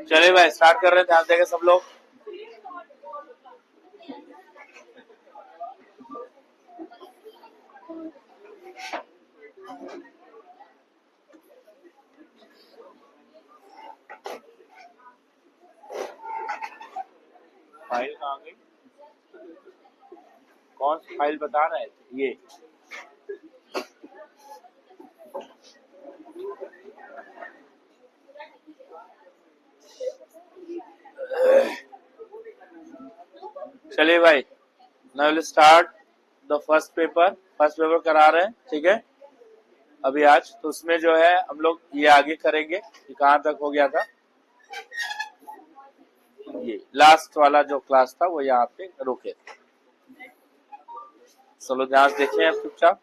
चलिए भाई स्टार्ट कर रहे हैं, ध्यान देंगे सब लोग। फाइल कहाँ गई? कौन सी फाइल बता रहे थे? ये चलिए भाई, now will start the first paper करा रहे हैं, ठीक है। अभी आज तो उसमें जो है हम लोग ये आगे करेंगे कि कहाँ तक हो गया था। ये लास्ट वाला जो क्लास था वो यहाँ पे रुके थे। चलो ध्यान से देखें आप चुपचाप।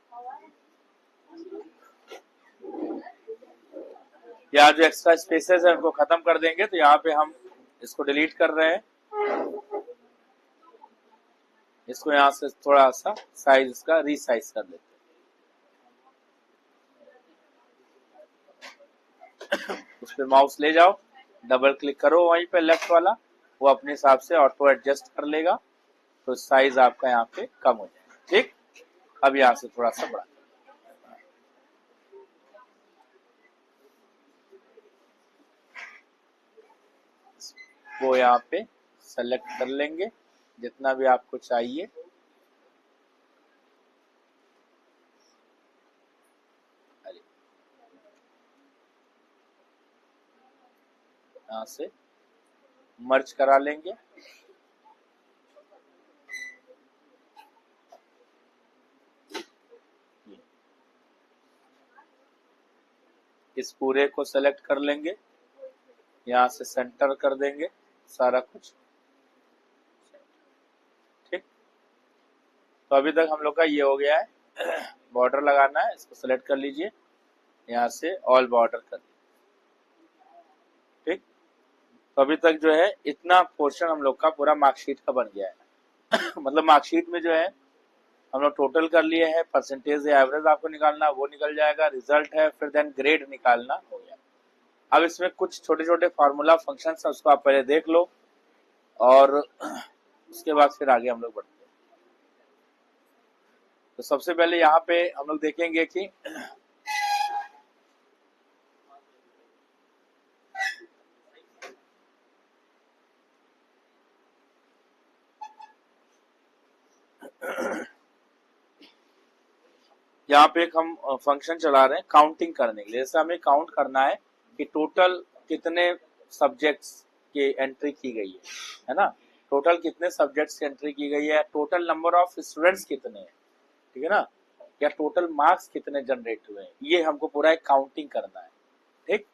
यहाँ जो एक्स्ट्रा स्पेसेस है उनको खत्म कर देंगे, तो यहाँ पे हम इसको डिलीट कर रहे हैं। इसको यहाँ से थोड़ा सा साइज इसका रीसाइज कर देते हैं। उस पर माउस ले जाओ, डबल क्लिक करो वहीं पे लेफ्ट वाला, वो अपने हिसाब से ऑटो एडजस्ट कर लेगा, तो साइज आपका यहाँ पे कम हो जाएगा। ठीक, अब यहाँ से थोड़ा सा बढ़ा, वो यहाँ पे सेलेक्ट कर लेंगे जितना भी आपको चाहिए। यहाँ से मर्ज करा लेंगे। इस पूरे को सेलेक्ट कर लेंगे, यहाँ से सेंटर कर देंगे सारा कुछ। ठीक, तो अभी तक हम लोग का ये हो गया है। बॉर्डर लगाना है, इसको सेलेक्ट कर लीजिए, यहाँ से ऑल बॉर्डर कर दीजिए। ठीक, तो अभी तक जो है इतना पोर्शन हम लोग का पूरा मार्कशीट का बन गया है। मतलब मार्कशीट में जो है हम लोग टोटल कर लिए हैं, परसेंटेज या एवरेज आपको निकालना वो निकल जाएगा, रिजल्ट है, फिर देन ग्रेड निकालना हो गया। अब इसमें कुछ छोटे छोटे फार्मूला फंक्शन है, उसको आप पहले देख लो और उसके बाद फिर आगे हम लोग बढ़ते हैं। तो सबसे पहले यहाँ पे हम लोग देखेंगे कि यहाँ पे एक हम फंक्शन चला रहे हैं काउंटिंग करने के लिए। जैसे हमें काउंट करना है कि टोटल कितने सब्जेक्ट्स की एंट्री की गई है ना, टोटल कितने सब्जेक्ट्स की एंट्री की गई है, टोटल नंबर ऑफ स्टूडेंट्स कितने हैं, ठीक है ना, या टोटल मार्क्स कितने जनरेट हुए हैं, ये हमको पूरा एक काउंटिंग करना है। ठीक,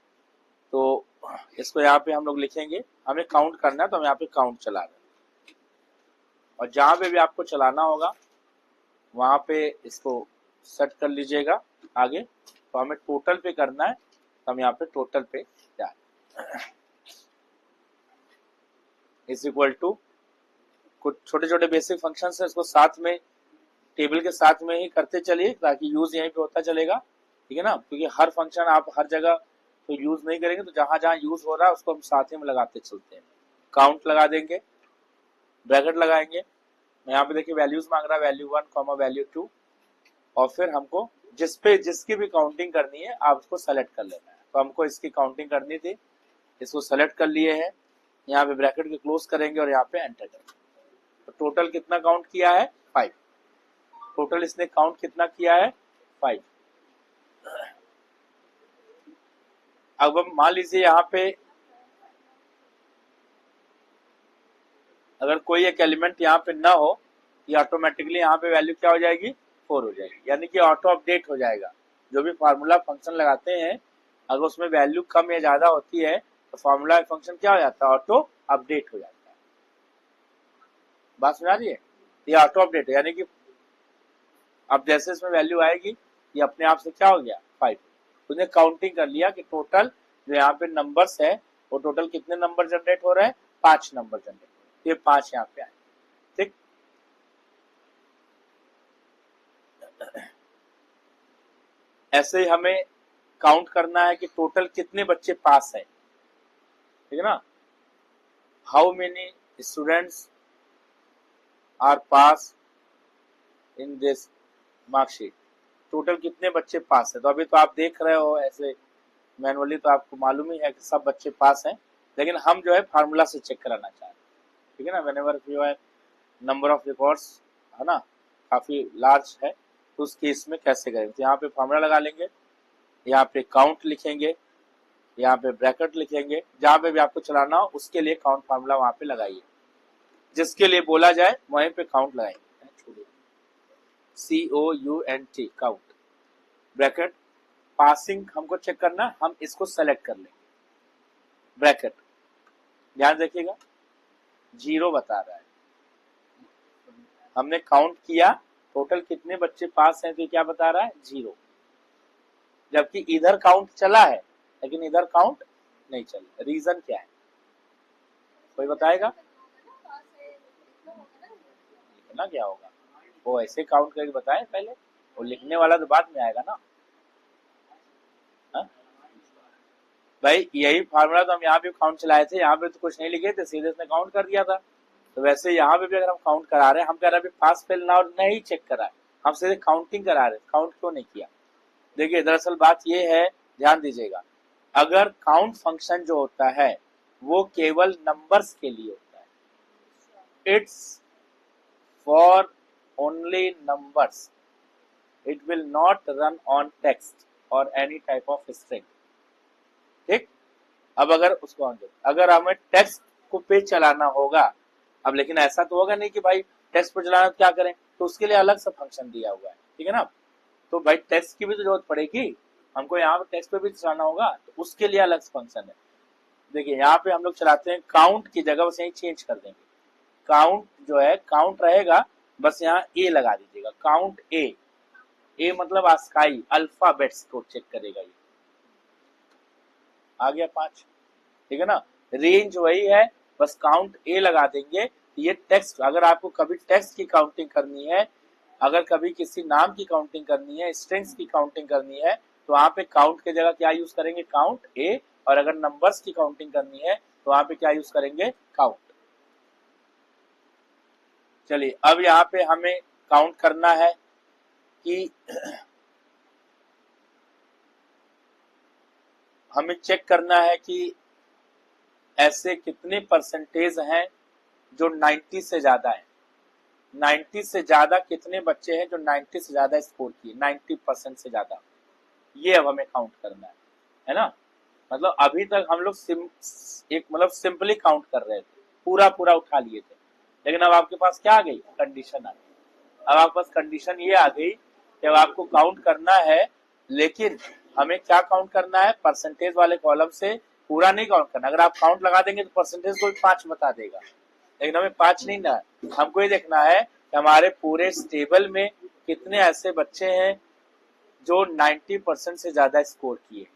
तो इसको यहाँ पे हम लोग लिखेंगे, हमें काउंट करना है तो हम यहाँ पे काउंट चला रहे हैं, और जहां पे भी आपको चलाना होगा वहां पे इसको सेट कर लीजिएगा आगे। तो हमें टोटल पे करना है, तो हम यहाँ पे टोटल पे जाए इज इक्वल टू कुछ छोटे छोटे बेसिक फंक्शन है, इसको साथ में टेबल के साथ में ही करते चलिए ताकि यूज यहीं पे होता चलेगा, ठीक है ना, क्योंकि हर फंक्शन आप हर जगह तो यूज नहीं करेंगे, तो जहां जहां यूज हो रहा है उसको हम साथ ही में लगाते चलते हैं। काउंट लगा देंगे, ब्रैकेट लगाएंगे, यहाँ पे देखिए वैल्यूज मांग रहा है, वैल्यू 1 वैल्यू 2, और फिर हमको जिसकी भी काउंटिंग करनी है आप उसको सेलेक्ट कर लेना है। तो हमको इसकी काउंटिंग करनी थी, इसको सेलेक्ट कर लिए हैं, यहाँ पे ब्रैकेट के क्लोज करेंगे और यहाँ पे एंटर करेंगे। तो टोटल कितना काउंट किया है? 5। टोटल इसने काउंट कितना किया है? 5। अब मान लीजिए यहाँ पे अगर कोई एक एलिमेंट यहाँ पे ना हो, ये ऑटोमेटिकली यहाँ पे वैल्यू क्या हो जाएगी? 4 हो जाएगी, यानी कि ऑटो अपडेट हो जाएगा। जो भी फार्मूला फंक्शन लगाते हैं अगर उसमें वैल्यू कम या ज्यादा होती है तो फार्मूला फंक्शन क्या हो जाता है? ऑटो अपडेट हो जाता है। बात समझ आ रही है? ये ऑटो अपडेट है, यानी कि अब जैसे इसमें वैल्यू आएगी ये अपने आप से क्या हो गया? 5। उसने काउंटिंग कर लिया कि टोटल जो यहाँ पे नंबर्स है वो टोटल कितने नंबर जनरेट हो रहे हैं? 5 नंबर जनरेट हो रहे हैं, ये 5 यहाँ पे आए। ठीक, ऐसे ही हमें काउंट करना है कि टोटल कितने बच्चे पास है, ठीक है ना। How many students are pass in this marksheet, total कितने बच्चे पास है। तो अभी तो आप देख रहे हो ऐसे मैनुअली, तो आपको मालूम ही है कि सब बच्चे पास हैं, लेकिन हम जो है फार्मूला से चेक कराना चाह रहे हैं, ठीक है ना। व्हेनेवर यू है नंबर ऑफ रिकॉर्ड्स, है ना, काफी लार्ज है, तो उस केस में कैसे करेंगे। तो यहाँ पे फार्मूला लगा लेंगे, यहाँ पे काउंट लिखेंगे, यहाँ पे ब्रैकेट लिखेंगे, जहां पे भी आपको चलाना हो उसके लिए काउंट फार्मूला वहां पे लगाइए, जिसके लिए बोला जाए वहीं पे काउंट लगाएंगे, COUNT काउंट। ब्रैकेट पासिंग हमको चेक करना, हम इसको सेलेक्ट कर लेंगे, ब्रैकेट, ध्यान देखिएगा 0 बता रहा है, हमने काउंट किया टोटल कितने बच्चे पास हैं, तो क्या बता रहा है 0, जबकि इधर काउंट चला है लेकिन इधर काउंट नहीं चला। रीजन क्या है, कोई बताएगा लिखना क्या होगा, वो ऐसे काउंट करके बताए पहले, वो लिखने वाला तो बाद में आएगा ना। हा? भाई यही फार्मूला तो हम यहाँ पे काउंट चलाए थे, यहाँ पे तो कुछ नहीं लिखे थे, सीधे इसने काउंट कर दिया था। तो वैसे यहाँ पे भी अगर हम काउंट करा रहे हैं, हम कह रहे हैं पास फेल ना और नहीं चेक करा, हम सीधे काउंटिंग करा रहे, काउंट क्यों नहीं किया। देखिए दरअसल बात ये है, ध्यान दीजिएगा, अगर काउंट फंक्शन जो होता है वो केवल नंबर्स के लिए होता है, it's for only numbers, it will not run on text और एनी टाइप ऑफ स्ट्रिंग, ठीक। अब अगर उसको अगर हमें टेक्स्ट को पे चलाना होगा, अब लेकिन ऐसा तो होगा नहीं कि भाई टेक्स्ट पे चलाना क्या करें, तो उसके लिए अलग सा फंक्शन दिया हुआ है, ठीक है ना। तो भाई टेक्स्ट की भी तो जरूरत पड़ेगी, हमको यहाँ पे टेक्स्ट पे भी चलाना होगा, तो उसके लिए अलग फंक्शन है। देखिए यहाँ पे हम लोग चलाते हैं काउंट की जगह, बस यही चेंज कर देंगे, काउंट जो है काउंट रहेगा, बस यहाँ ए लगा दीजिएगा, काउंट ए, ए मतलब आस्काई अल्फाबेट्स को चेक करेगा, ये आ गया 5, ठीक है ना। रेंज वही है, बस काउंट ए लगा देंगे। ये टेक्स्ट, अगर आपको कभी टेक्स्ट की काउंटिंग करनी है, अगर कभी किसी नाम की काउंटिंग करनी है, स्ट्रिंग्स की काउंटिंग करनी है, तो वहां पे काउंट की जगह क्या यूज करेंगे, काउंट ए, और अगर नंबर्स की काउंटिंग करनी है तो वहां पे क्या यूज करेंगे, काउंट। चलिए अब यहाँ पे हमें काउंट करना है कि हमें चेक करना है कि ऐसे कितने परसेंटेज हैं जो 90 से ज्यादा है, 90 से ज्यादा कितने बच्चे हैं जो 90 से ज्यादा स्कोर किए, 90% से ज्यादा, ये अब हमें काउंट करना है ना। मतलब अभी तक हम लोग सिंपली काउंट कर रहे थे, पूरा पूरा उठा लिए थे, लेकिन अब आपके पास क्या आ गई, कंडीशन आ गई। अब आपके पास कंडीशन ये आ गई कि अब आपको काउंट करना है, लेकिन हमें क्या काउंट करना है, परसेंटेज वाले कॉलम से पूरा नहीं काउंट करना। अगर आप काउंट लगा देंगे तो परसेंटेज को 5 बता देगा, लेकिन हमें 5 नहीं ना, हमको ये देखना है कि हमारे पूरे टेबल में कितने ऐसे बच्चे हैं जो 90% से ज्यादा स्कोर किए।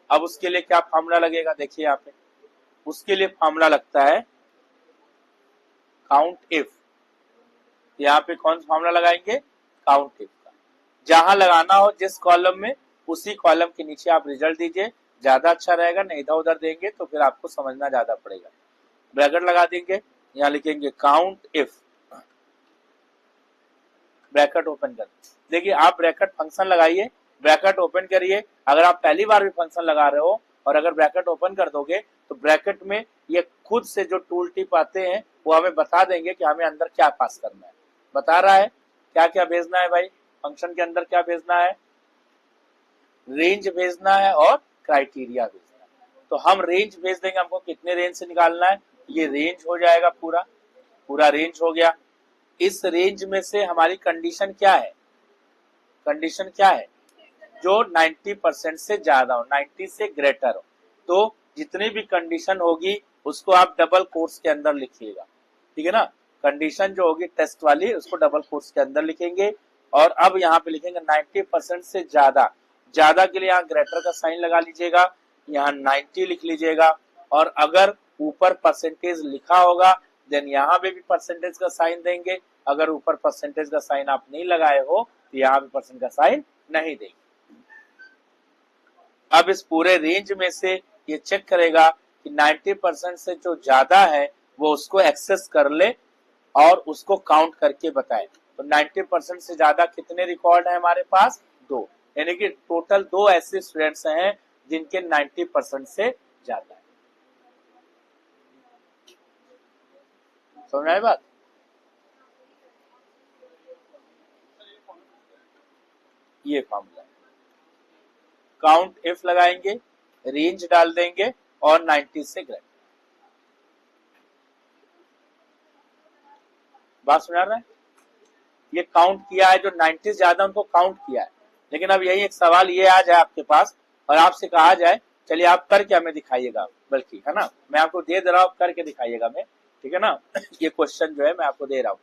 अब उसके लिए क्या फार्मूला लगेगा, देखिए यहाँ पे उसके लिए फार्मूला लगता है काउंट इफ। यहाँ पे कौन सा फार्मूला लगाएंगे, काउंट इफ का, जहां लगाना हो जिस कॉलम में, उसी कॉलम के नीचे आप रिजल्ट दीजिए, ज्यादा अच्छा रहेगा। नहीं इधर उधर देंगे तो फिर आपको समझना ज्यादा पड़ेगा। ब्रैकेट लगा देंगे, यहाँ लिखेंगे काउंट इफ, ब्रैकेट ओपन कर, देखिए आप ब्रैकेट फंक्शन लगाइए, ब्रैकेट ओपन करिए। अगर आप पहली बार भी फंक्शन लगा रहे हो और अगर ब्रैकेट ओपन कर दोगे तो ब्रैकेट में ये खुद से जो टूल टिप आते हैं वो हमें बता देंगे कि हमें अंदर क्या पास करना है, बता रहा है क्या क्या भेजना है। भाई फंक्शन के अंदर क्या भेजना है, रेंज भेजना है और क्राइटेरिया भेजना है। तो हम रेंज भेज देंगे, हमको कितने रेंज से निकालना है, ये रेंज हो जाएगा, पूरा पूरा रेंज हो गया। इस रेंज में से हमारी कंडीशन क्या है, कंडीशन क्या है, जो 90% से ज्यादा हो, 90 से ग्रेटर हो। तो जितनी भी कंडीशन होगी उसको आप डबल कोट्स के अंदर लिखिएगा, ठीक है ना। कंडीशन जो होगी टेस्ट वाली उसको डबल कोट्स के अंदर लिखेंगे, और अब यहाँ पे लिखेंगे 90% से ज्यादा, ज्यादा के लिए यहाँ ग्रेटर का साइन लगा लीजिएगा, यहाँ 90 लिख लीजिएगा। और अगर ऊपर परसेंटेज लिखा होगा देन यहाँ पे भी परसेंटेज का साइन देंगे, अगर ऊपर परसेंटेज का साइन आप नहीं लगाए हो तो यहाँ पे परसेंट का साइन नहीं देंगे। अब इस पूरे रेंज में से ये चेक करेगा कि 90% से जो ज्यादा है वो उसको एक्सेस कर ले और उसको काउंट करके बताए। तो 90% से ज्यादा कितने रिकॉर्ड है हमारे पास? 2, यानी कि टोटल 2 ऐसे स्टूडेंट्स हैं जिनके 90% से ज्यादा है। समझ आई बात? ये फॉर्मूला काउंट इफ लगाएंगे, रेंज डाल देंगे और 90 से ग्रेटर। बात सुना रहा है? ये काउंट किया है, जो 90 से ज्यादा उनको काउंट किया है। लेकिन अब यही एक सवाल ये आ जाए आपके पास और आपसे कहा जाए चलिए आप करके हमें दिखाइएगा, बल्कि है ना, मैं आपको दे रहा हूँ करके दिखाइएगा मैं, ठीक है ना। ये क्वेश्चन जो है मैं आपको दे रहा हूँ,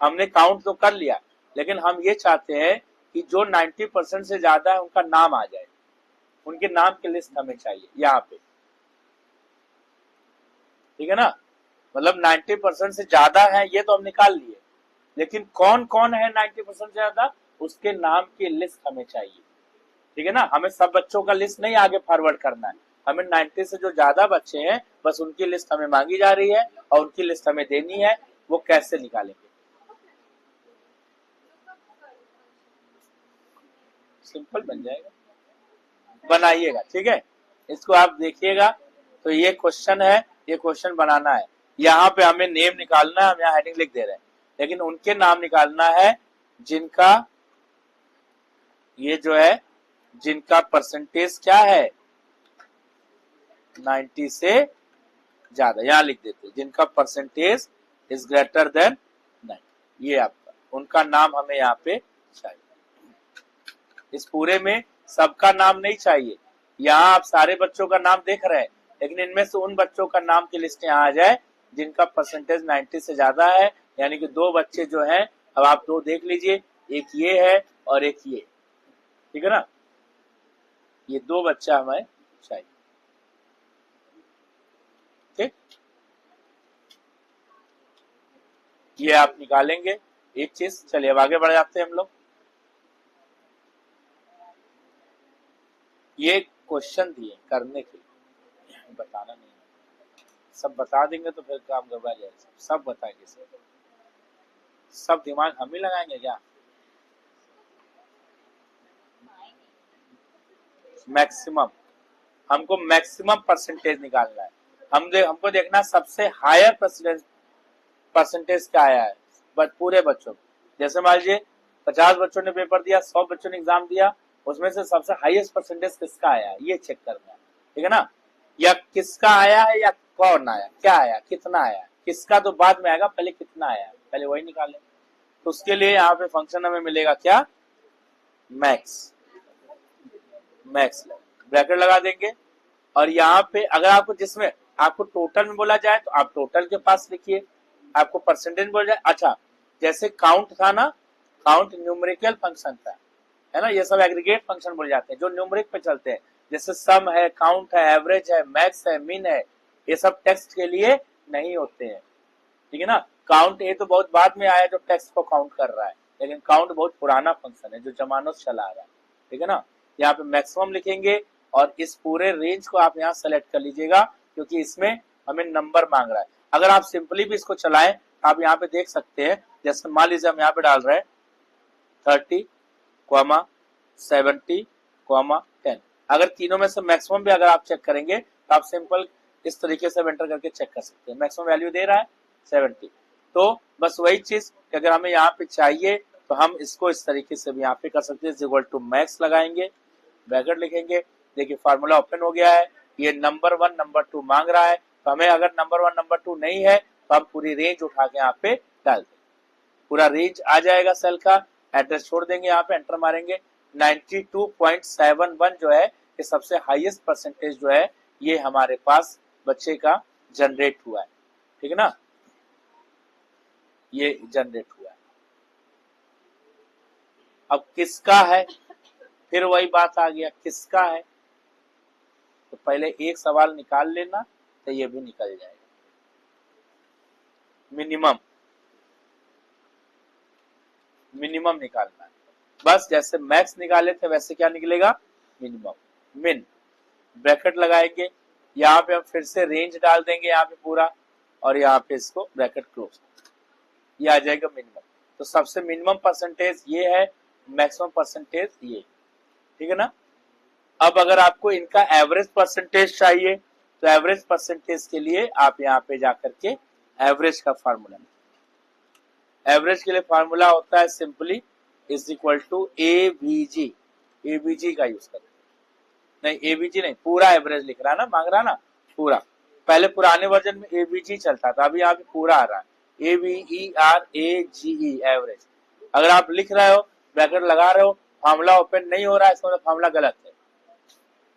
हमने काउंट तो कर लिया लेकिन हम ये चाहते हैं कि जो 90% से ज्यादा है उनका नाम आ जाए, उनके नाम की लिस्ट हमें चाहिए यहाँ पे, ठीक है ना। मतलब 90% से ज्यादा है ये तो हम निकाल लिए, लेकिन कौन कौन है 90% से ज्यादा, उसके नाम की लिस्ट हमें चाहिए, ठीक है ना। हमें सब बच्चों का लिस्ट नहीं आगे फॉरवर्ड करना है, हमें 90 से जो ज्यादा बच्चे हैं बस उनकी लिस्ट हमें मांगी जा रही है और उनकी लिस्ट हमें देनी है। वो कैसे निकालेंगे? सिंपल बन जाएगा, बनाइएगा, ठीक है। इसको आप देखिएगा। तो ये क्वेश्चन है, ये क्वेश्चन बनाना है। यहाँ पे हमें नेम निकालना है, हम यहाँ हेडिंग लिख दे रहे हैं, लेकिन उनके नाम निकालना है जिनका ये जो है जिनका परसेंटेज क्या है 90 से ज्यादा, यहां लिख देते जिनका परसेंटेज इज ग्रेटर देन 90। ये आपका उनका नाम हमें यहाँ पे चाहिए। इस पूरे में सबका नाम नहीं चाहिए, यहाँ आप सारे बच्चों का नाम देख रहे हैं, लेकिन इनमें से उन बच्चों का नाम की लिस्ट यहाँ आ जाए जिनका परसेंटेज 90 से ज्यादा है। यानी कि 2 बच्चे जो हैं, अब आप 2 देख लीजिए, एक ये है और एक ये, ठीक है ना। ये 2 बच्चा हमें चाहिए, ठीक। ये आप निकालेंगे एक चीज। चलिए अब आगे बढ़ जाते हैं हम लोग। ये क्वेश्चन दिए करने के लिए, बताना नहीं है, सब बता देंगे तो फिर काम गड़बड़ा जाएगा। सब बताएंगे, सब दिमाग हम ही लगाएंगे क्या? मैक्सिमम, हमको मैक्सिमम परसेंटेज निकालना है। हमको देखना सबसे हायर परसेंटेज क्या आया है बट पूरे बच्चों को। जैसे मान लीजिए 50 बच्चों ने पेपर दिया, 100 बच्चों ने एग्जाम दिया, उसमें से सबसे हाईएस्ट परसेंटेज किसका आया है ये चेक करना है, ठीक है ना। या किसका आया है या कौन आया, क्या आया, कितना आया, किसका तो बाद में आएगा, पहले कितना आया, पहले वही निकाले। तो उसके लिए यहाँ पे फंक्शन हमें मिलेगा क्या, मैक्स। मैक्स ब्रैकेट लगा देंगे और यहाँ पे अगर आपको जिसमें आपको टोटल में बोला जाए तो आप टोटल के पास लिखिए, आपको परसेंटेज बोला जाए। अच्छा, जैसे काउंट था ना, काउंट न्यूमेरिकल फंक्शन था, है ना, ये सब एग्रीगेट फंक्शन बोले जाते हैं जो न्यूमेरिक पे चलते हैं। जैसे सम है, काउंट है, एवरेज है, मैक्स है, मीन है, ये सब टेक्स्ट के लिए नहीं होते हैं, ठीक है ना। काउंट ये तो बहुत बाद में आया जो टेक्स्ट को काउंट कर रहा है, लेकिन काउंट बहुत पुराना फंक्शन है जो जमानों से चला आ रहा है, ठीक है ना। यहाँ पे मैक्सिमम लिखेंगे और इस पूरे रेंज को आप यहाँ सेलेक्ट कर लीजिएगा क्योंकि इसमें हमें नंबर मांग रहा है। अगर आप सिंपली भी इसको चलाएं आप यहाँ पे देख सकते हैं, जैसे मान लीजिए हम यहाँ पे डाल रहे हैं 30, 70, 10। अगर तीनों में से मैक्सिमम भी अगर आप चेक करेंगे तो आप सिंपल इस तरीके से एंटर करके चेक कर सकते हैं। मैक्सिमम वैल्यू दे रहा है 70, तो बस वही चीज अगर हमें यहाँ पे चाहिए तो हम इसको इस तरीके से भी यहाँ पे कर सकते हैं। इक्वल टू मैक्स लगाएंगे, ब्रैकेट लिखेंगे, देखिए फार्मूला ओपन हो गया है। ये नंबर 1 नंबर 2 मांग रहा है, तो हमें अगर नंबर 1 नंबर 2 नहीं है तो हम पूरी रेंज उठा के यहाँ पे डाल देंगे, पूरा रेंज आ जाएगा सेल का। एड्रेस छोड़ देंगे, यहाँ पे एंटर मारेंगे। 92.71 जो है ये सबसे हाईएस्ट परसेंटेज जो है ये हमारे पास बच्चे का जनरेट हुआ है, ठीक है ना, ये जनरेट हुआ है। अब किसका है, फिर वही बात आ गया किसका है, तो पहले एक सवाल निकाल लेना तो ये भी निकल जाएगा। मिनिमम निकालना है, बस जैसे मैक्स निकाले थे वैसे क्या निकलेगा, मिनिमम। मिन ब्रैकेट लगाएंगे, यहाँ पे हम फिर से रेंज डाल देंगे यहाँ पे पूरा, और यहाँ पे इसको ब्रैकेट क्लोज, ये आ जाएगा मिनिमम। तो सबसे मिनिमम परसेंटेज ये है, मैक्सिमम परसेंटेज ये, ठीक है ना। अब अगर आपको इनका एवरेज परसेंटेज चाहिए तो एवरेज परसेंटेज के लिए आप यहाँ पे जाकर के एवरेज का फार्मूला, एवरेज के लिए फार्मूला होता है simply is equal to AVG, AVG का यूज करते हैं। नहीं एवीजी नहीं, पूरा एवरेज लिख रहा है ना, मांग रहा ना पूरा। पहले पुराने वर्जन में एवीजी चलता था, अभी यहाँ पे पूरा आ रहा है AVERAGE एवरेज। अगर आप लिख रहे हो, ब्रैकेट लगा रहे हो, फार्मूला ओपन नहीं हो रहा है, इसका मतलब फार्मूला गलत है,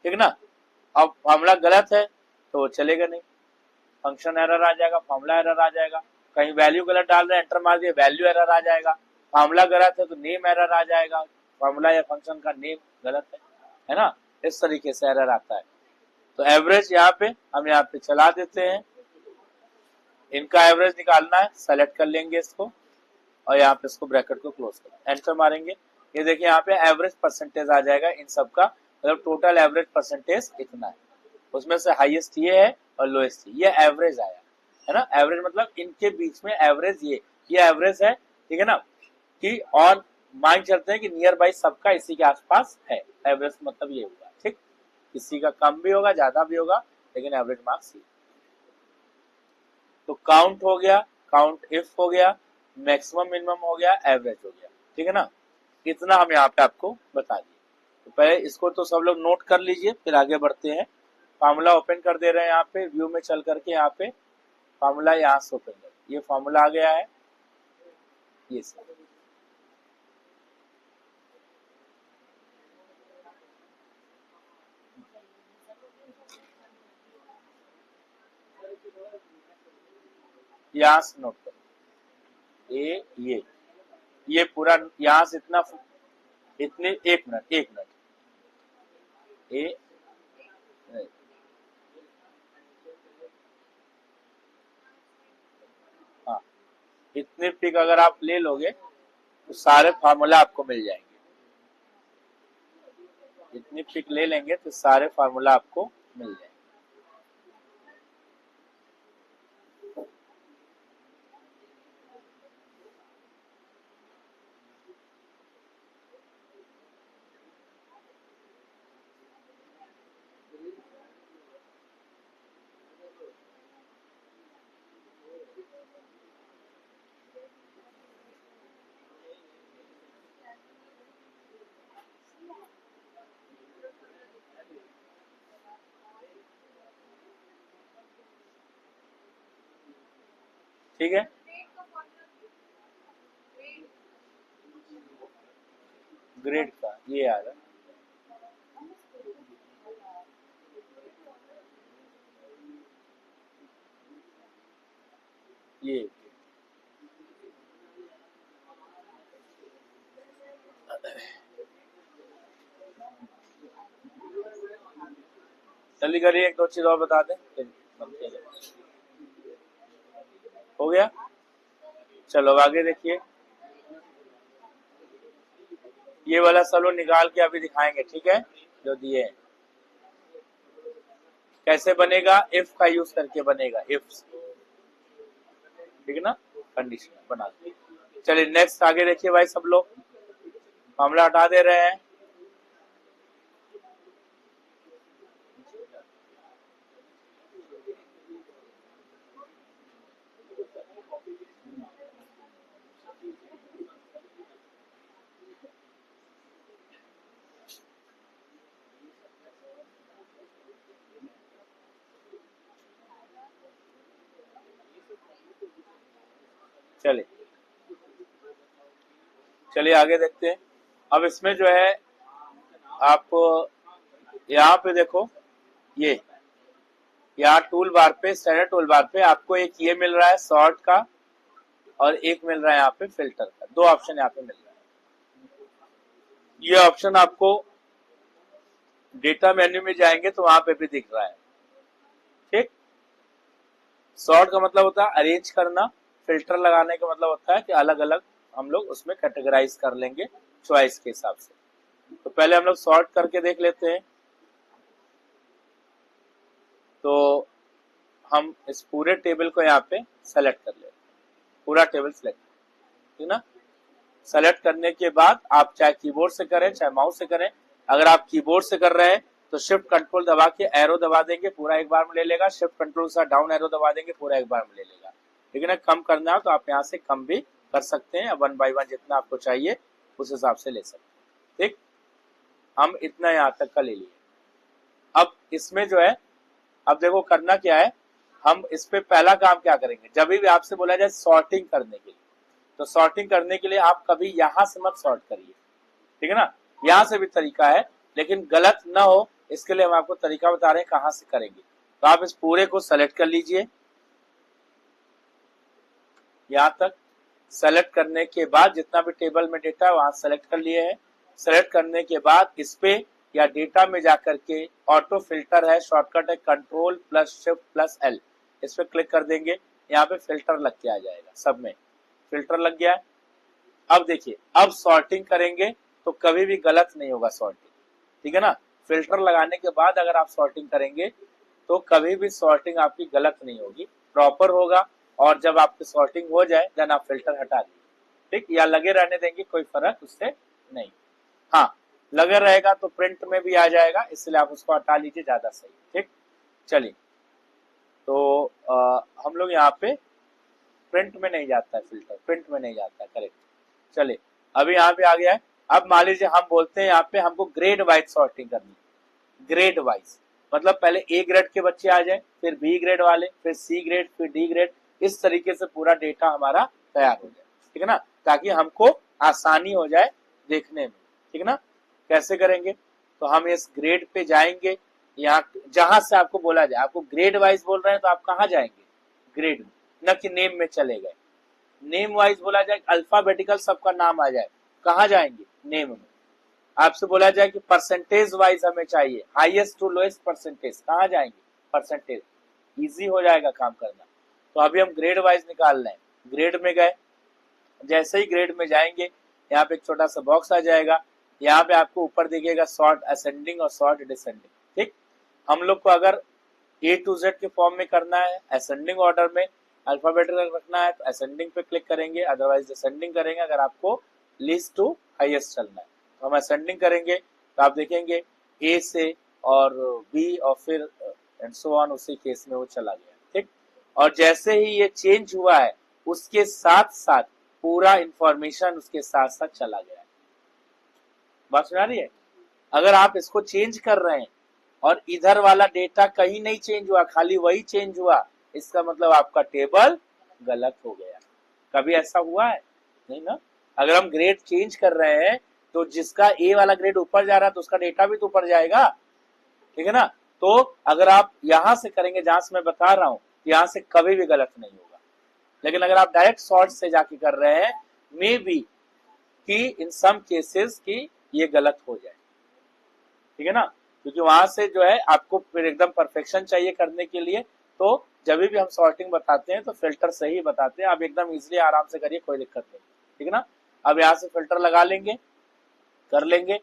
ठीक ना। अब फार्मूला गलत है तो चलेगा नहीं, फंक्शन एरर आ जाएगा, फार्मूला एरर आ जाएगा। कहीं वैल्यू गलत डाल रहे हैं, एंटर मार दिए, वैल्यू एरर आ जाएगा। फार्मूला गलत है तो नेम एरर आ जाएगा, फार्मूला या फंक्शन का नेम गलत है ना, इस तरीके से एरर आता है। तो एवरेज यहाँ पे हम यहाँ पे चला देते हैं, इनका एवरेज निकालना है, सेलेक्ट कर लेंगे इसको और यहाँ पे इसको ब्रैकेट को क्लोज कर एंटर मारेंगे। ये देखिए यहाँ पे एवरेज परसेंटेज आ जाएगा इन सब का, मतलब टोटल एवरेज परसेंटेज इतना है, उसमें से हाईएस्ट ये है और लोएस्ट ये एवरेज आया है ना। एवरेज मतलब इनके बीच में एवरेज ये एवरेज है, ठीक है ना, कि और मान चलते हैं कि नियर बाई सबका इसी के आसपास है, एवरेज मतलब ये होगा, ठीक। किसी का कम भी होगा, ज्यादा भी होगा, लेकिन एवरेज मार्क्स ये। तो काउंट हो गया, काउंट इफ हो गया, मैक्सिमम मिनिमम हो गया, एवरेज हो गया, ठीक है ना। इतना हम यहाँ पे आपको बता दिए। तो पहले इसको तो सब लोग नोट कर लीजिए, फिर आगे बढ़ते हैं। फार्मूला ओपन कर दे रहे हैं, यहाँ पे व्यू में चल करके यहाँ पे फार्मूला यहाँ से ओपन कर, ये फार्मूला आ गया है, ये सब यहाँ से नोट करो, ये पूरा यहाँ से इतना, इतने, एक मिनट ए हाँ, इतने पिक अगर आप ले लोगे तो सारे फार्मूला आपको मिल जाएंगे। इतनी पिक ले लेंगे तो सारे फार्मूला आपको मिल जाएंगे। ठीक है, ग्रेड का ये आ रहा है, ये जल्दी करिए, एक दो चीज और बता दें फिर बंद किया जाए। हो गया, चलो अब आगे देखिए। ये वाला सलो निकाल के अभी दिखाएंगे, ठीक है, जो दिए हैं। कैसे बनेगा, इफ का यूज करके बनेगा, इफ, ठीक है ना, कंडीशन बना। चलिए नेक्स्ट आगे देखिए भाई सब लोग, मामला हटा दे रहे हैं। चलिए आगे देखते हैं। अब इसमें जो है आप यहाँ पे देखो, ये यहाँ टूल बार पे, स्टैंडर्ड टूल बार पे आपको एक ये मिल रहा है सॉर्ट का, और एक मिल रहा है यहाँ पे फिल्टर का, दो ऑप्शन यहाँ पे मिल रहा है। ये ऑप्शन आपको डेटा मेन्यू में जाएंगे तो वहां पे भी दिख रहा है, ठीक। सॉर्ट का मतलब होता है अरेंज करना, फिल्टर लगाने का मतलब होता है कि अलग अलग हम लोग उसमें कैटेगराइज कर लेंगे चॉइस के हिसाब से। तो पहले हम लोग सॉर्ट करके देख लेते हैं। तो हम इस पूरे टेबल को यहाँ पे सेलेक्ट कर लेते हैं, पूरा टेबल सेलेक्ट, ठीक ना। सेलेक्ट करने के बाद आप चाहे कीबोर्ड से करें चाहे माउस से करें। अगर आप कीबोर्ड से कर रहे हैं तो शिफ्ट कंट्रोल दबा के एरो दबा देंगे, पूरा एक बार में ले लेगा। शिफ्ट कंट्रोल से डाउन एरो दबा देंगे, पूरा एक बार में ले लेगा। लेकिन अगर कम करना है तो आप यहाँ से कम भी कर सकते हैं, 1 बाय 1 जितना आपको चाहिए उस हिसाब से ले सकते हैं। ठीक, हम इतना यहाँ तक का ले लिए। अब इसमें जो है, अब देखो करना क्या है, हम इस पे पहला काम क्या करेंगे, जब भी आपसे बोला जाए सॉर्टिंग करने के लिए, तो सॉर्टिंग करने के लिए आप कभी यहां से मत सॉर्ट करिए, ठीक है ना। यहां से भी तरीका है लेकिन गलत ना हो इसके लिए हम आपको तरीका बता रहे हैं कहां से करेंगे। तो आप इस पूरे को सेलेक्ट कर लीजिए, यहां तक सेलेक्ट करने के बाद जितना भी टेबल में डेटा वहां सेलेक्ट कर लिए है। सेलेक्ट करने के बाद इस पे या डेटा में जाकर के ऑटो फिल्टर है, शॉर्टकट है control plus shift plus L, इस पे क्लिक कर देंगे। यहाँ पे फिल्टर लग के आ जाएगा, सब में फिल्टर लग गया है। अब देखिए, अब सॉर्टिंग करेंगे तो कभी भी गलत नहीं होगा सॉर्टिंग, ठीक है ना। फिल्टर लगाने के बाद अगर आप सॉर्टिंग करेंगे तो कभी भी सॉर्टिंग आपकी गलत नहीं होगी, प्रॉपर होगा। और जब आपकी सॉर्टिंग हो जाए देन आप फिल्टर हटा दीजिए, ठीक, या लगे रहने देंगे, कोई फर्क उससे नहीं। हाँ, लगे रहेगा तो प्रिंट में भी आ जाएगा, इसलिए आप उसको हटा लीजिए, ज्यादा सही। ठीक, चलिए, तो हम लोग यहाँ पे प्रिंट में नहीं जाता है, फिल्टर प्रिंट में नहीं जाता है, करेक्ट। चलिए, अभी यहाँ पे आ गया है। अब मान लीजिए हम बोलते हैं यहाँ पे हमको ग्रेड वाइज सॉर्टिंग करनी है। ग्रेड वाइज मतलब पहले ए ग्रेड के बच्चे आ जाए, फिर बी ग्रेड वाले, फिर सी ग्रेड, फिर डी ग्रेड, इस तरीके से पूरा डेटा हमारा तैयार हो जाए, ठीक है ना, ताकि हमको आसानी हो जाए देखने में, ठीक है ना। कैसे करेंगे, तो हम इस ग्रेड पे जाएंगे, यहाँ जहां से आपको बोला जाए, आपको ग्रेड वाइज बोल रहे हैं तो आप कहाँ जाएंगे, ग्रेड में, न कि नेम में चले गए। नेम वाइज बोला जाए, अल्फाबेटिकल सबका नाम आ जाए, कहाँ जाएंगे, नेम में। आपसे बोला जाए कि परसेंटेज वाइज हमें चाहिए, हाईएस्ट टू लोएस्ट परसेंटेज, कहाँ जाएंगे, परसेंटेज, इजी हो जाएगा काम करना। तो अभी हम ग्रेड वाइज निकाल रहे हैं, ग्रेड में गए, जैसे ही ग्रेड में जाएंगे यहाँ पे एक छोटा सा बॉक्स आ जाएगा, यहाँ पे आपको ऊपर दिखेगा सॉर्ट असेंडिंग और सॉर्ट डिसेंडिंग। ठीक, हम लोग को अगर ए टू जेड के फॉर्म में करना है, असेंडिंग ऑर्डर में अल्फाबेटिकल रखना है तो असेंडिंग पे क्लिक करेंगे, अदरवाइज डिसेंडिंग करेंगे। अगर आपको लीस्ट टू हाईएस्ट चलना है तो हम असेंडिंग करेंगे, तो आप देखेंगे ए से और बी और फिर एंड सो ऑन, उसी केस में वो चला गया। ठीक, और जैसे ही ये चेंज हुआ है उसके साथ साथ पूरा इंफॉर्मेशन उसके साथ साथ चला गया है। बात सुना रही है। अगर आप इसको चेंज कर रहे हैं और इधर वाला डेटा कहीं नहीं चेंज हुआ, खाली वही चेंज हुआ, इसका मतलब आपका टेबल गलत हो गया। कभी ऐसा हुआ है नहीं ना। अगर हम ग्रेड चेंज कर रहे हैं तो जिसका ए वाला ग्रेड ऊपर जा रहा है तो उसका डेटा भी तो ऊपर जाएगा, ठीक है ना। तो अगर आप यहां से करेंगे जहां से मैं बता रहा हूं, यहां से कभी भी गलत नहीं होगा। लेकिन अगर आप डायरेक्ट सॉर्ट से जाके कर रहे हैं, मे बी कि इन सम केसेस की ये गलत हो जाए, ठीक है ना, क्योंकि वहां से जो है आपको फिर एकदम परफेक्शन चाहिए करने के लिए। तो जब भी हम सॉर्टिंग बताते हैं तो फिल्टर से ही बताते हैं, आप एकदम इजीली आराम से करिए, कोई दिक्कत नहीं, ठीक है ना। अब यहाँ से फिल्टर लगा लेंगे, कर लेंगे।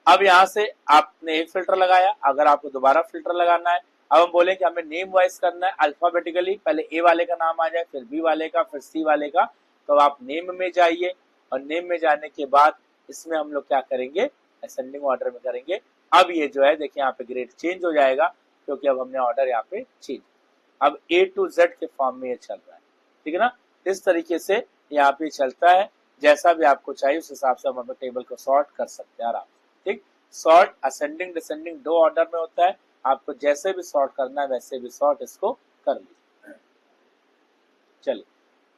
अब यहाँ से आपने एक फिल्टर लगाया, अगर आपको दोबारा फिल्टर लगाना है, अब हम बोले कि हमें नेम वाइज करना है अल्फाबेटिकली, पहले ए वाले का नाम आ जाए, फिर बी वाले का, फिर सी वाले का, तो आप नेम में जाइए और नेम में जाने के बाद इसमें हम लोग क्या करेंगे, असेंडिंग ऑर्डर में करेंगे। अब ये जो है देखिए यहाँ पे ग्रेड चेंज हो जाएगा क्योंकि अब हमने ऑर्डर यहाँ पे चेंज, अब ए टू जेड के फॉर्म में ये चल रहा है, ठीक है ना। इस तरीके से यहाँ पे चलता है, जैसा भी आपको चाहिए उस हिसाब से हम अपने टेबल को सॉर्ट कर सकते हैं आराम से। ठीक, सॉर्ट असेंडिंग डिसेंडिंग दो ऑर्डर में होता है, आपको जैसे भी सॉर्ट करना है वैसे भी सॉर्ट इसको कर लीजिए। चलिए,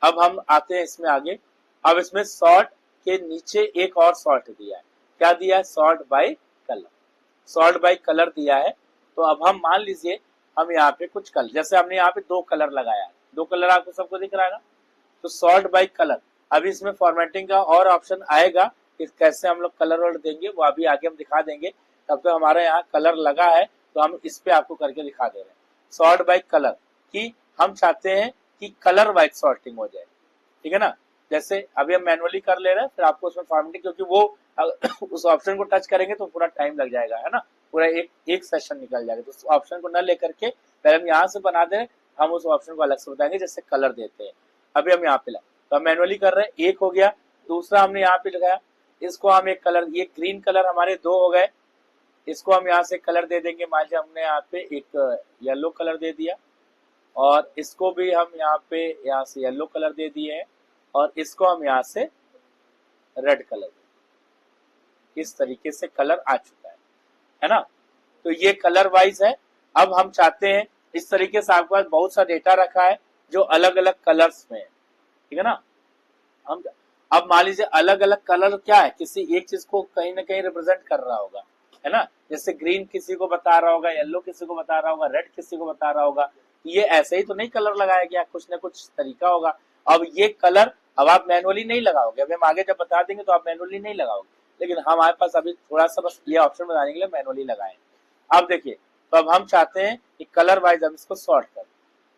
अब हम आते हैं इसमें आगे। अब इसमें सॉर्ट के नीचे एक और सॉर्ट दिया है, क्या दिया है, sort by colour. Sort by colour दिया है, तो अब हम मान लीजिए हम यहाँ पे कुछ कलर, जैसे हमने यहाँ पे 2 कलर लगाया है, 2 कलर आपको सबको दिख रहा है ना, तो सॉर्ट बाय कलर। अभी इसमें फॉर्मेटिंग का और ऑप्शन आएगा कि कैसे हम लोग कलर वर्ड देंगे, वो अभी आगे हम दिखा देंगे। तब तो हमारे यहाँ कलर लगा है तो हम इस पे आपको करके दिखा दे रहे हैं। सॉर्ट बाय कलर कि हम चाहते हैं कि कलर वाइज सॉर्टिंग हो जाए, ठीक है ना। जैसे अभी हम मैनुअली कर ले रहे हैं, फिर आपको उसमें फॉर्मेटिंग, क्योंकि वो उस ऑप्शन को टच करेंगे तो पूरा टाइम लग जाएगा, है ना, पूरा एक सेशन निकल जाएगा। तो उस ऑप्शन को न लेकर के पहले हम यहाँ से बना दे, हम उस ऑप्शन को अलग से बताएंगे, जैसे कलर देते हैं। अभी हम यहाँ पे लाए तो हम मैनुअली कर रहे हैं, एक हो गया। दूसरा हमने यहाँ पे लगाया, इसको हम एक कलर, ये ग्रीन कलर हमारे दो हो गए, इसको हम यहाँ से कलर दे देंगे। मान लीजिए हमने यहाँ पे एक येलो कलर दे दिया, और इसको भी हम यहाँ से येलो कलर दे दिए हैं, और इसको हम यहाँ से रेड कलर दे। इस तरीके से कलर आ चुका है ना। तो ये कलर वाइज है। अब हम चाहते हैं, इस तरीके से आपके पास बहुत सा डेटा रखा है जो अलग अलग कलर्स में है, ठीक है ना। हम अब मान लीजिए अलग अलग कलर क्या है, किसी एक चीज को कहीं ना कहीं रिप्रेजेंट कर रहा होगा, है ना। जैसे ग्रीन किसी को बता रहा होगा, येलो किसी को बता रहा होगा, रेड किसी को बता रहा होगा। ये ऐसे ही तो नहीं कलर लगाया गया, कुछ ना कुछ तरीका होगा। अब ये कलर अब आप मैनुअली नहीं लगाओगे, अभी हम आगे जब बता देंगे तो आप मैनुअली नहीं लगाओगे, लेकिन हमारे पास अभी थोड़ा सा बस ये ऑप्शन बताने के लिए मैनुअली लगाए। अब देखिए, तो अब हम चाहते हैं कि कलर वाइज हम इसको सॉर्ट कर,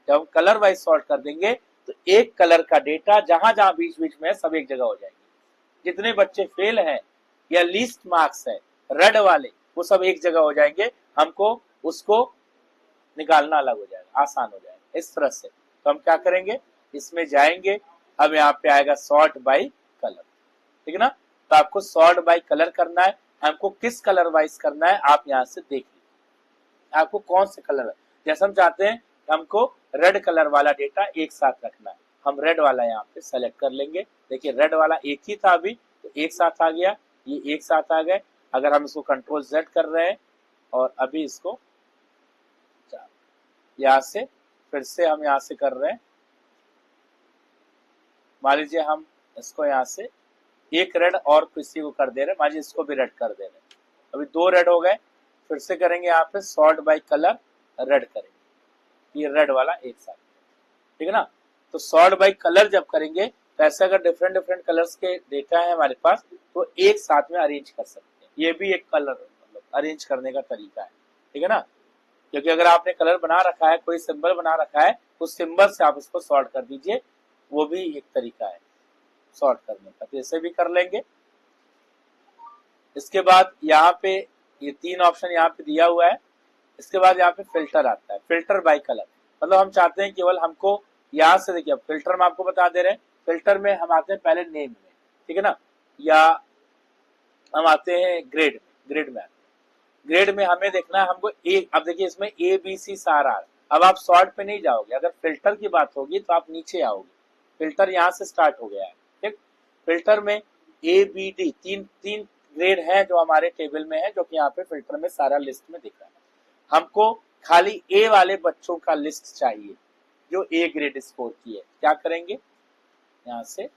जब हम कलर वाइज सॉर्ट कर देंगे तो एक कलर का डेटा जहां जहां बीच बीच में है सब एक जगह हो जाएंगे। जितने बच्चे फेल हैं या लीस्ट मार्क्स है रेड वाले, वो सब एक जगह हो जाएंगे, हमको उसको निकालना अलग हो जाएगा, आसान हो जाएगा इस तरह से। तो हम क्या करेंगे, इसमें जाएंगे, अब यहाँ पे आएगा सॉर्ट बाय कलर, ठीक है ना। तो आपको सॉर्ट बाय कलर करना है, हमको किस कलर वाइज करना है आप यहाँ से देख लीजिए, आपको कौन से कलर है। जैसे हम चाहते हैं हमको रेड कलर वाला डेटा एक साथ रखना है, हम रेड वाला यहाँ पे सेलेक्ट कर लेंगे। देखिए रेड वाला एक ही था अभी, तो एक साथ आ गया, ये एक साथ आ गए। अगर हम इसको कंट्रोल Z कर रहे हैं और अभी इसको यहाँ से फिर से हम यहाँ से कर रहे हैं, मान लीजिए हम इसको यहाँ से एक रेड और किसी को कर दे रहे हैं, मान लीजिए इसको भी रेड कर दे रहे हैं, अभी दो रेड हो गए। फिर से करेंगे यहाँ पे सॉर्ट बाय कलर, रेड करेंगे, ये रेड वाला एक साथ, ठीक है ना। तो सॉर्ट बाय कलर जब करेंगे तो ऐसे अगर डिफरेंट डिफरेंट कलर्स के डेटा है हमारे पास तो एक साथ में अरेंज कर सकते हैं। ये भी एक कलर मतलब अरेंज करने का तरीका है, ठीक है ना। क्योंकि अगर आपने कलर बना रखा है, कोई सिंबल बना रखा है, उस सिंबल से आप इसको सॉर्ट कर दीजिए, वो भी एक तरीका है सॉर्ट करने का। तो ऐसे भी कर लेंगे। इसके बाद यहाँ पे ये तीन ऑप्शन यहाँ पे दिया हुआ है। इसके बाद यहाँ पे फिल्टर आता है, फिल्टर बाय कलर। मतलब हम चाहते हैं केवल हमको यहाँ से, देखिए फिल्टर में आपको बता दे रहे हैं, फिल्टर में हम आते हैं पहले नेम में, ठीक है ना, या हम आते हैं ग्रेड में, ग्रेड में आते हैं। ग्रेड में हमें देखना है हमको ए, अब देखिए इसमें ABC सारा। अब आप सॉर्ट पे नहीं जाओगे, अगर फिल्टर की बात होगी तो आप नीचे आओगे, फिल्टर यहाँ से स्टार्ट हो गया है, ठीक। फिल्टर में ABD तीन ग्रेड है जो हमारे टेबल में है, जो कि यहाँ पे फिल्टर में सारा लिस्ट में दिख रहा है। हमको खाली A वाले बच्चों का लिस्ट चाहिए जो A ग्रेड स्कोर की है। क्या करेंगे, यहाँ से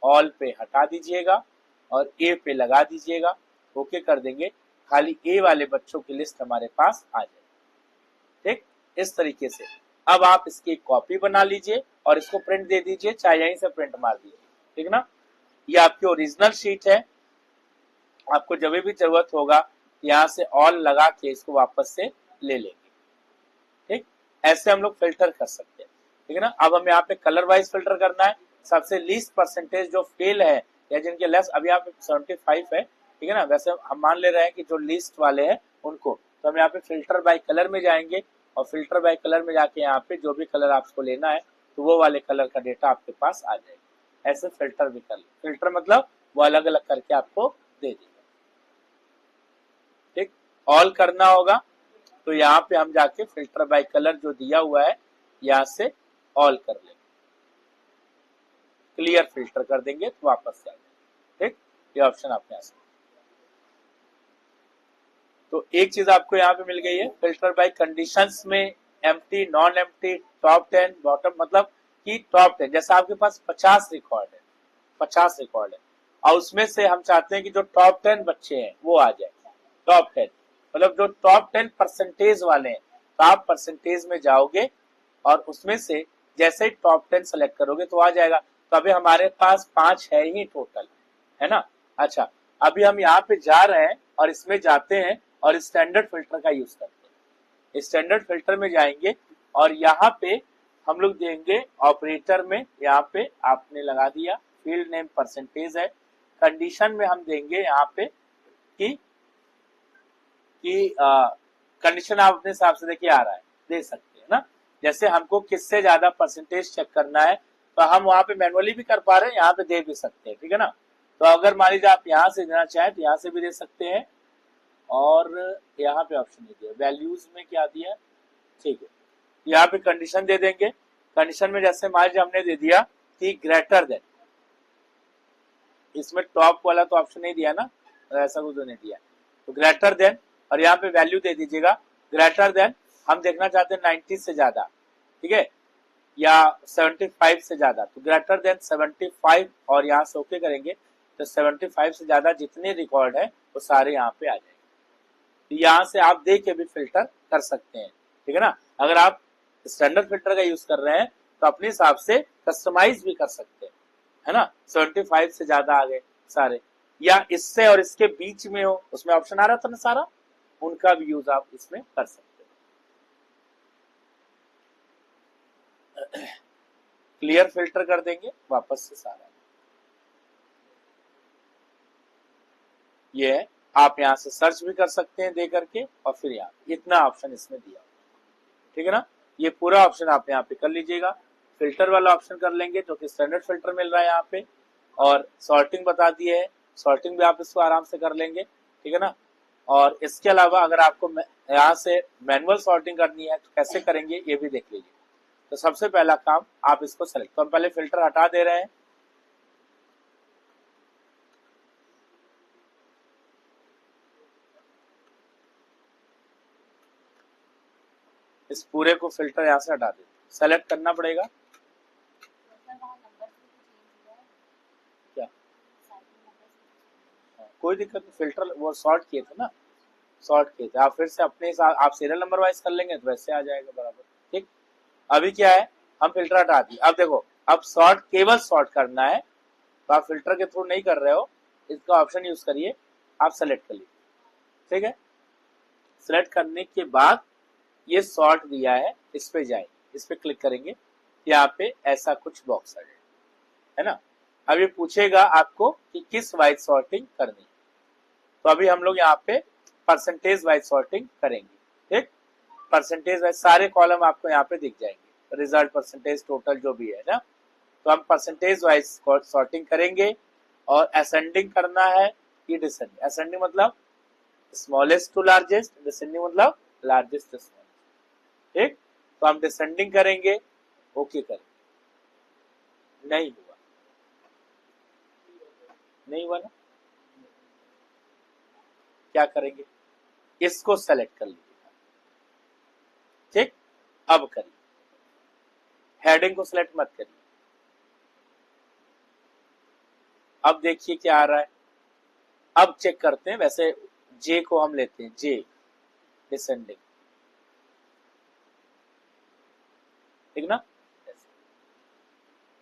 ऑल पे हटा दीजिएगा और A पे लगा दीजिएगा, ओके कर देंगे, खाली A वाले बच्चों की लिस्ट हमारे पास आ जाए, ठीक। इस तरीके से अब आप इसकी एक कॉपी बना लीजिए और इसको प्रिंट दे दीजिए, चाहे यहीं से प्रिंट मार दीजिए, ठीक ना। ये आपकी ओरिजिनल शीट है, आपको जब भी जरूरत होगा यहाँ से ऑल लगा के इसको वापस से ले लेंगे, ठीक। ऐसे हम लोग फिल्टर कर सकते हैं, ठीक है ना। अब हमें यहाँ पे कलर वाइज फिल्टर करना है। सबसे लीस्ट परसेंटेज जो फेल है या जिनके लेस, अभी यहाँ पे 75 है, ठीक है ना। वैसे हम मान ले रहे हैं कि जो लिस्ट वाले हैं उनको, तो हम यहाँ पे फिल्टर बाय कलर में जाएंगे और फिल्टर बाय कलर में जाके यहाँ पे जो भी कलर आपको लेना है तो वो वाले कलर का डेटा आपके पास आ जाएगा। ऐसे फिल्टर भी कर ले, फिल्टर मतलब वो अलग अलग करके आपको दे देगा, ठीक। ऑल करना होगा तो यहाँ पे हम जाके फिल्टर बाय कलर जो दिया हुआ है यहाँ से ऑल कर लेंगे, क्लियर फिल्टर कर देंगे तो वापस से आ जाएगा, ठीक। ये ऑप्शन आपके यहाँ से। तो एक चीज आपको यहाँ पे मिल गई है, फिल्टर बाय कंडीशंस में empty, non empty, top 10, bottom, मतलब कि टॉप 10 जैसा आपके पास 50 रिकॉर्ड है, 50 रिकॉर्ड है और उसमें से हम चाहते हैं कि जो टॉप 10 बच्चे हैं वो आ जाए। टॉप 10 मतलब जो टॉप 10 परसेंटेज वाले हैं, तो आप परसेंटेज में जाओगे और उसमें से जैसे ही टॉप 10 सेलेक्ट करोगे तो आ जाएगा। तो अभी हमारे पास 5 है ही टोटल, है ना। अच्छा, अभी हम यहाँ पे जा रहे हैं और इसमें जाते हैं और स्टैंडर्ड फिल्टर का यूज करते हैं। स्टैंडर्ड फिल्टर में जाएंगे और यहाँ पे हम लोग देंगे ऑपरेटर में, यहाँ पे आपने लगा दिया फील्ड नेम परसेंटेज है। कंडीशन में हम देंगे यहाँ पे कि कंडीशन आप अपने हिसाब से देखिए आ रहा है, दे सकते हैं ना। जैसे हमको किससे ज्यादा परसेंटेज चेक करना है तो हम वहां पे मैनुअली भी कर पा रहे हैं, यहाँ पे दे भी सकते हैं, ठीक है ना। तो अगर मान लीजिए आप यहाँ से देना चाहें तो यहाँ से भी दे सकते हैं, और यहाँ पे ऑप्शन नहीं दिया, वैल्यूज में क्या दिया, ठीक है। यहाँ पे कंडीशन दे देंगे। कंडीशन में जैसे मान लीजिए हमने दे दिया कि ग्रेटर देन, इसमें टॉप वाला तो ऑप्शन नहीं दिया ना, ऐसा कुछ नहीं दिया, तो ग्रेटर देन, और यहाँ पे वैल्यू दे दीजिएगा ग्रेटर देन, हम देखना चाहते हैं 90 से ज्यादा, ठीक है, या 75 से ज्यादा, तो ग्रेटर देन 75, और यहाँ से ओके करेंगे तो 75 से ज्यादा जितने रिकॉर्ड है वो सारे यहाँ पे आ जाएंगे। तो यहाँ से आप देख के भी फिल्टर कर सकते हैं, ठीक है ना। अगर आप स्टैंडर्ड फिल्टर का यूज कर रहे हैं तो अपने हिसाब से कस्टमाइज भी कर सकते हैं, है ना। 75 से ज्यादा आ गए सारे, या इससे और इसके बीच में हो, उसमें ऑप्शन आ रहा था ना सारा, उनका भी यूज आप इसमें कर सकते हैं। क्लियर फिल्टर कर देंगे वापस से सारा, ये आप यहां से सर्च भी कर सकते हैं दे करके, और फिर यहाँ इतना ऑप्शन इसमें दिया, ठीक है ना। ये पूरा ऑप्शन आप यहाँ पे कर लीजिएगा। फिल्टर वाला ऑप्शन कर लेंगे जो कि स्टैंडर्ड फिल्टर मिल रहा है यहाँ पे, और सॉर्टिंग बता दिए है, सॉर्टिंग भी आप इसको आराम से कर लेंगे, ठीक है ना। और इसके अलावा अगर आपको यहाँ से मैनुअल सॉर्टिंग करनी है तो कैसे करेंगे ये भी देख लीजिए। तो सबसे पहला काम आप इसको सेलेक्ट, तो हम पहले फिल्टर हटा दे रहे हैं, इस पूरे को फिल्टर यहाँ से हटा देते, सेलेक्ट करना पड़ेगा क्या, कोई दिक्कत नहीं, फिल्टर वो सॉर्ट किए थे ना, सॉर्ट किए थे, आप फिर से अपने साथ आप सीरियल नंबर वाइज कर लेंगे तो वैसे आ जाएगा बराबर, ठीक। अभी क्या है, हम फिल्टर हटा दिए, अब देखो अब सॉर्ट केवल सॉर्ट करना है, तो आप फिल्टर के थ्रू नहीं कर रहे हो, इसका ऑप्शन यूज करिए, आप सेलेक्ट कर लीजिए, ठीक है। सेलेक्ट करने के बाद ये सॉर्ट दिया है, इस पे जाएंगे, इस पे क्लिक करेंगे, यहाँ पे ऐसा कुछ बॉक्स आ जाएगा, है ना। अब ये पूछेगा आपको कि किस वाइज सॉर्टिंग करनी है, तो अभी हम लोग यहाँ पे परसेंटेज वाइज सॉर्टिंग करेंगे, ठीक। परसेंटेज वाइज सारे कॉलम आपको यहाँ पे दिख जाएंगे, रिजल्ट, परसेंटेज, टोटल जो भी है ना, तो हम परसेंटेज वाइज सॉर्टिंग करेंगे। और असेंडिंग करना है कि डिसेंडिंग, असेंडिंग मतलब स्मॉलेस्ट टू लार्जेस्ट, डिसेंडिंग मतलब लार्जेस्ट टू स्मॉलेस्ट, ठीक। तो हम डिसेंडिंग करेंगे, ओके करेंगे, नहीं हुआ, नहीं हुआ ना, क्या करेंगे, इसको सेलेक्ट कर लीजिए, ठीक। अब करिए, हेडिंग को सेलेक्ट मत करिए, अब देखिए क्या आ रहा है। अब चेक करते हैं, वैसे जे को हम लेते हैं, जे डिसेंडिंग, ठीक ना।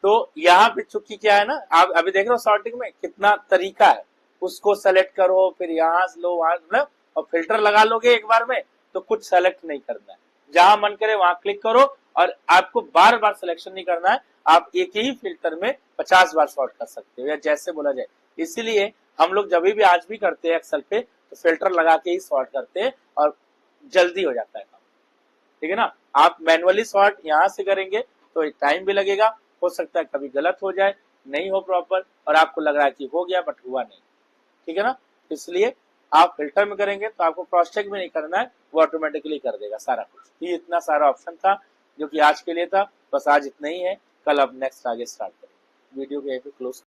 तो यहाँ पे चूंकि क्या है ना, आप अभी देख रहे हो सॉर्टिंग में कितना तरीका है, उसको सेलेक्ट करो, फिर यहाँ से लो, वहां मतलब, और फिल्टर लगा लोगे एक बार में तो कुछ सेलेक्ट नहीं करना है, जहां मन करे वहां क्लिक करो, और आपको बार बार सिलेक्शन नहीं करना है, आप एक ही फिल्टर में 50 बार सॉर्ट कर सकते हो, या जैसे बोला जाए। इसीलिए हम लोग जब भी आज भी करते हैं एक्सेल पे तो फिल्टर लगा के ही सॉर्ट करते हैं, और जल्दी हो जाता है काम, ठीक है ना। आप मैनुअली सॉर्ट यहाँ से करेंगे तो टाइम भी लगेगा, हो सकता है कभी गलत हो जाए, नहीं हो प्रॉपर, और आपको लग रहा है कि हो गया बट हुआ नहीं, ठीक है ना। इसलिए आप फिल्टर में करेंगे तो आपको क्रॉस चेक भी नहीं करना है, वो ऑटोमेटिकली कर देगा सारा कुछ। ये इतना सारा ऑप्शन था जो कि आज के लिए था, बस आज इतना ही है, कल अब नेक्स्ट आगे स्टार्ट करेंगे। वीडियो को यहीं पे क्लोज